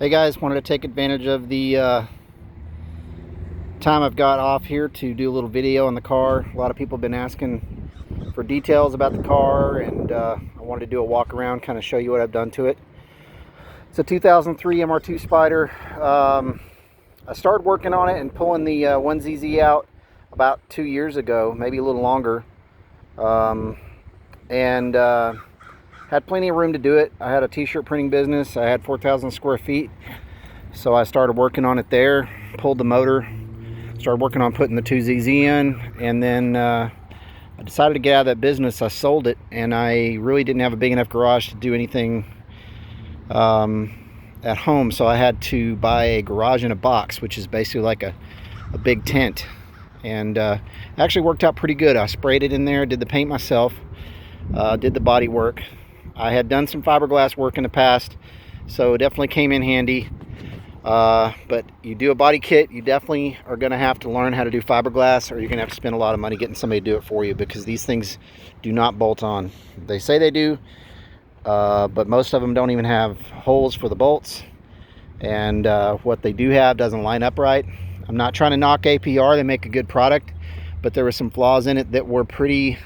Hey guys, wanted to take advantage of the time I've got off here to do a little video on the car. A lot of people have been asking for details about the car, and I wanted to do a walk around, kind of show you what I've done to it. It's a 2003 MR2 Spyder. I started working on it and pulling the 1ZZ out about 2 years ago, maybe a little longer, and had plenty of room to do it. I had a t-shirt printing business. I had 4,000 square feet, so I started working on it there, pulled the motor, started working on putting the 2ZZ in, and then I decided to get out of that business. I sold it, and I really didn't have a big enough garage to do anything at home, so I had to buy a garage in a box, which is basically like a big tent, and actually worked out pretty good. I sprayed it in there, did the paint myself, did the body work. I had done some fiberglass work in the past, so it definitely came in handy. But you do a body kit, you definitely are going to have to learn how to do fiberglass, or you're going to have to spend a lot of money getting somebody to do it for you, because these things do not bolt on. They say they do, but most of them don't even have holes for the bolts, and what they do have doesn't line up right. I'm not trying to knock APR, they make a good product, but there were some flaws in it that were pretty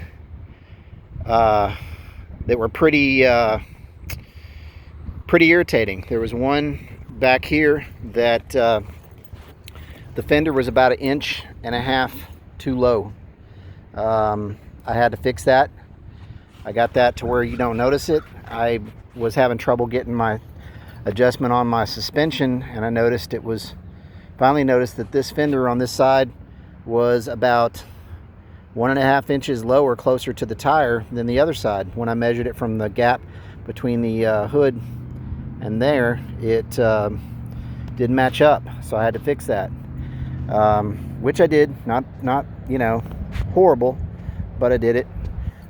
pretty irritating. There was one back here that the fender was about 1.5 inches too low. I had to fix that. I got that to where you don't notice it. I was having trouble getting my adjustment on my suspension, and I finally noticed that this fender on this side was about 1.5 inches lower, closer to the tire than the other side. When I measured it from the gap between the hood and there, it didn't match up, so I had to fix that, which I did. Not you know, horrible, but I did it.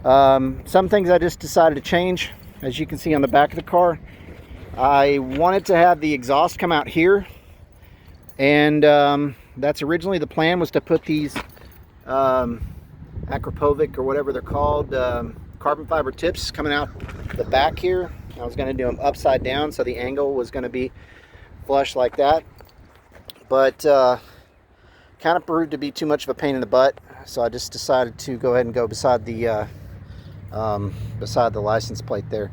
Some things I just decided to change. As you can see on the back of the car, I wanted to have the exhaust come out here, and that's originally the plan, was to put these Acropovic or whatever they're called, carbon fiber tips coming out the back here. I was going to do them upside down, so the angle was going to be flush like that, but kind of proved to be too much of a pain in the butt, so I just decided to go ahead and go beside the license plate there.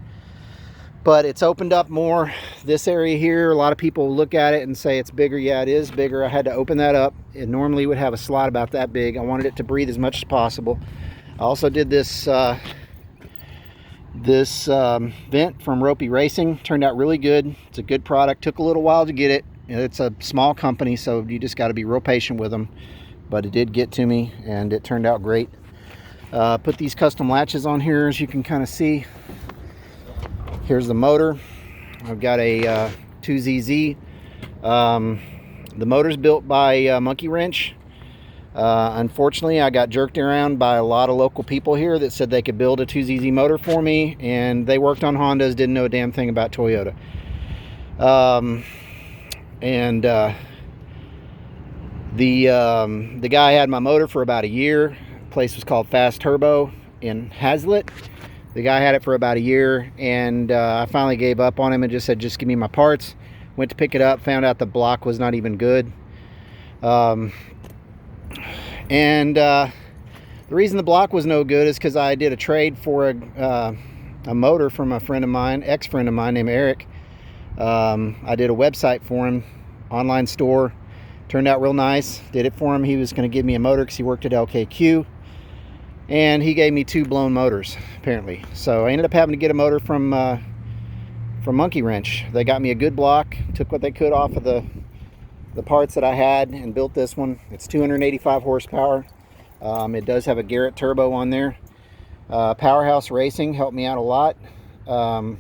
But it's opened up more. This area here, a lot of people look at it and say it's bigger. Yeah, it is bigger. I had to open that up. It normally would have a slot about that big. I wanted it to breathe as much as possible. I also did this vent from Ropey Racing. Turned out really good. It's a good product. Took a little while to get it. It's a small company, so you just got to be real patient with them. But it did get to me, and it turned out great. Put these custom latches on here, as you can kind of see. Here's the motor. I've got a 2ZZ. The motor's built by Monkey Wrench. Unfortunately, I got jerked around by a lot of local people here that said they could build a 2ZZ motor for me, and they worked on Hondas, didn't know a damn thing about Toyota. The guy had my motor for about a year. The place was called Fast Turbo in Hazlitt. The guy had it for about a year, and I finally gave up on him and just said, just give me my parts. Went to pick it up, found out the block was not even good. The reason the block was no good is because I did a trade for a motor from a friend of mine, ex-friend of mine named Eric. I did a website for him, online store. Turned out real nice. Did it for him. He was going to give me a motor because he worked at LKQ. And he gave me 2 blown motors, apparently. So I ended up having to get a motor from Monkey Wrench. They got me a good block, took what they could off of the parts that I had, and built this one. It's 285 horsepower. It does have a Garrett turbo on there. Powerhouse Racing helped me out a lot. And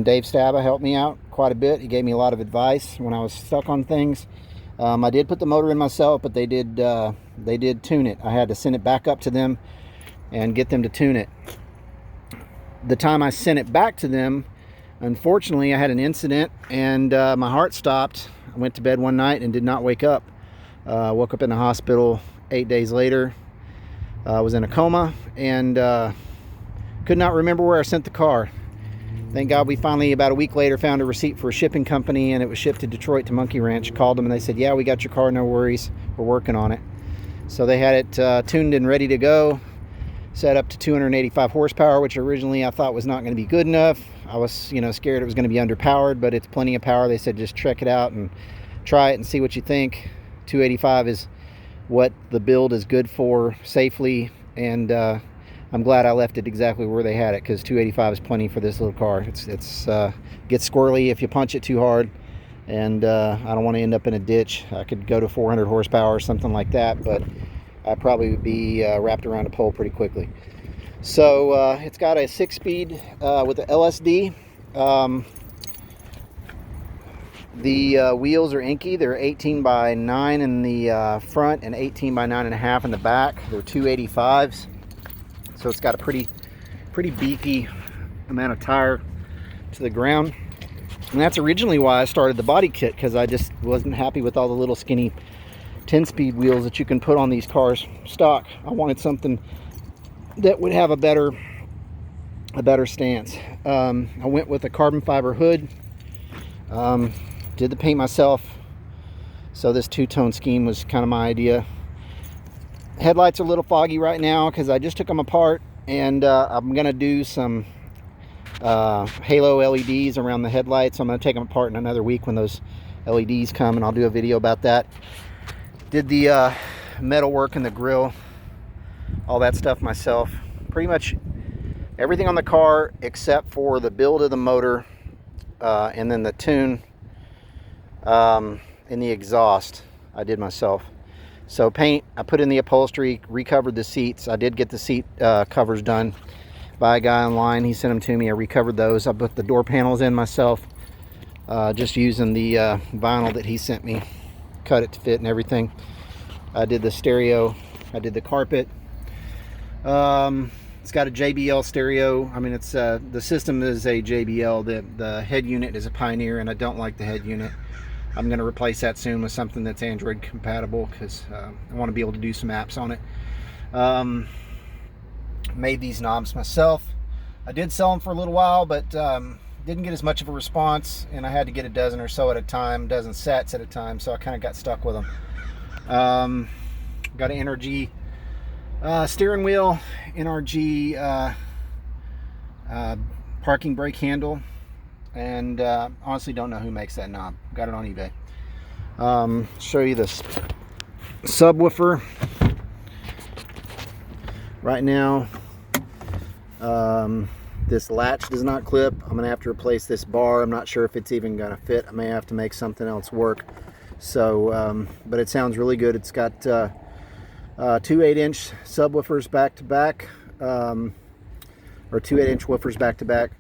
Dave Staba helped me out quite a bit. He gave me a lot of advice when I was stuck on things. I did put the motor in myself, but they did tune it. I had to send it back up to them and get them to tune it. The time I sent it back to them, unfortunately, I had an incident, and my heart stopped. I went to bed one night and did not wake up. Woke up in the hospital 8 days later. I was in a coma, and could not remember where I sent the car. Thank God we finally, about a week later, found a receipt for a shipping company, and it was shipped to Detroit to Monkey Ranch. Called them and they said, yeah, we got your car, no worries, we're working on it. So they had it tuned and ready to go, set up to 285 horsepower, which originally I thought was not going to be good enough. I was, scared it was going to be underpowered, but it's plenty of power. They said just check it out and try it and see what you think. 285 is what the build is good for safely, and I'm glad I left it exactly where they had it, because 285 is plenty for this little car. It's gets squirrely if you punch it too hard, and I don't want to end up in a ditch. I could go to 400 horsepower or something like that, but I probably would be wrapped around a pole pretty quickly. So it's got a 6-speed with the LSD. The wheels are inky. They're 18 by 9 in the front and 18 by 9.5 in the back. They're 285s. So it's got a pretty beefy amount of tire to the ground. And that's originally why I started the body kit, because I just wasn't happy with all the little skinny 10-speed wheels that you can put on these cars stock. I wanted something that would have a better stance. I went with a carbon fiber hood. Did the paint myself, so this two-tone scheme was kind of my idea. Headlights are a little foggy right now because I just took them apart, and I'm gonna do some halo LEDs around the headlights. I'm gonna take them apart in another week when those LEDs come, and I'll do a video about that. Did the metal work in the grill, all that stuff myself. Pretty much everything on the car except for the build of the motor, and then the tune in the exhaust I did myself. So paint, I put in the upholstery, recovered the seats. I did get the seat covers done by a guy online. He sent them to me. I recovered those. I put the door panels in myself, just using the vinyl that he sent me. Cut it to fit and everything. I did the stereo. I did the carpet. It's got a JBL stereo. I mean, it's the system is a JBL. The head unit is a Pioneer, and I don't like the head unit. I'm going to replace that soon with something that's Android compatible, because I want to be able to do some apps on it. Made these knobs myself. I did sell them for a little while, but didn't get as much of a response, and I had to get a dozen or so at a time, dozen sets at a time, so I kind of got stuck with them. Got an NRG steering wheel, NRG parking brake handle, and honestly don't know who makes that knob. Got it on eBay. Show you this subwoofer. Right now, this latch does not clip. I'm gonna have to replace this bar. I'm not sure if it's even gonna fit. I may have to make something else work. So, but it sounds really good. It's got two 8-inch subwoofers back to back, or two 8-inch woofers back to back.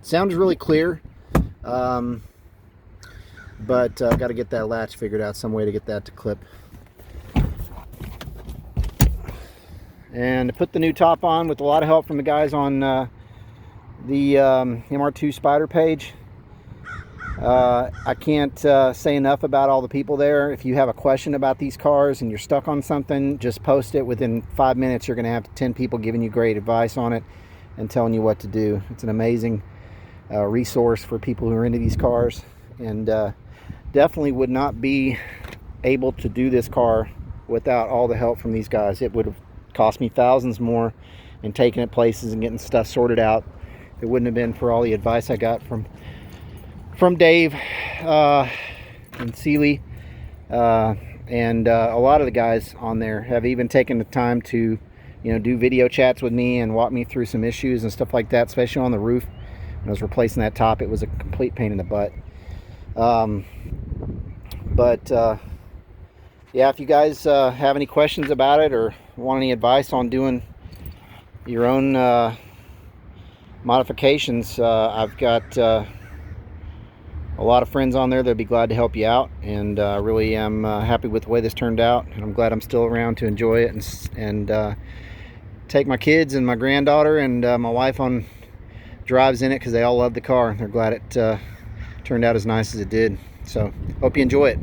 Sounds really clear, but I've got to get that latch figured out, some way to get that to clip. And to put the new top on, with a lot of help from the guys on the MR2 Spyder page. I can't say enough about all the people there. If you have a question about these cars and you're stuck on something, just post it. Within 5 minutes, you're going to have 10 people giving you great advice on it and telling you what to do. It's an amazing resource for people who are into these cars, and definitely would not be able to do this car without all the help from these guys. It would have cost me thousands more in taking it places and getting stuff sorted out. It wouldn't have been for all the advice I got from Dave and Seeley, and a lot of the guys on there have even taken the time to, do video chats with me and walk me through some issues and stuff like that, especially on the roof. When I was replacing that top, it was a complete pain in the butt. Yeah, if you guys have any questions about it or want any advice on doing your own modifications, I've got a lot of friends on there that'd be glad to help you out, and really am happy with the way this turned out, and I'm glad I'm still around to enjoy it and take my kids and my granddaughter and my wife on drives in it, because they all love the car. They're glad it turned out as nice as it did. So hope you enjoy it.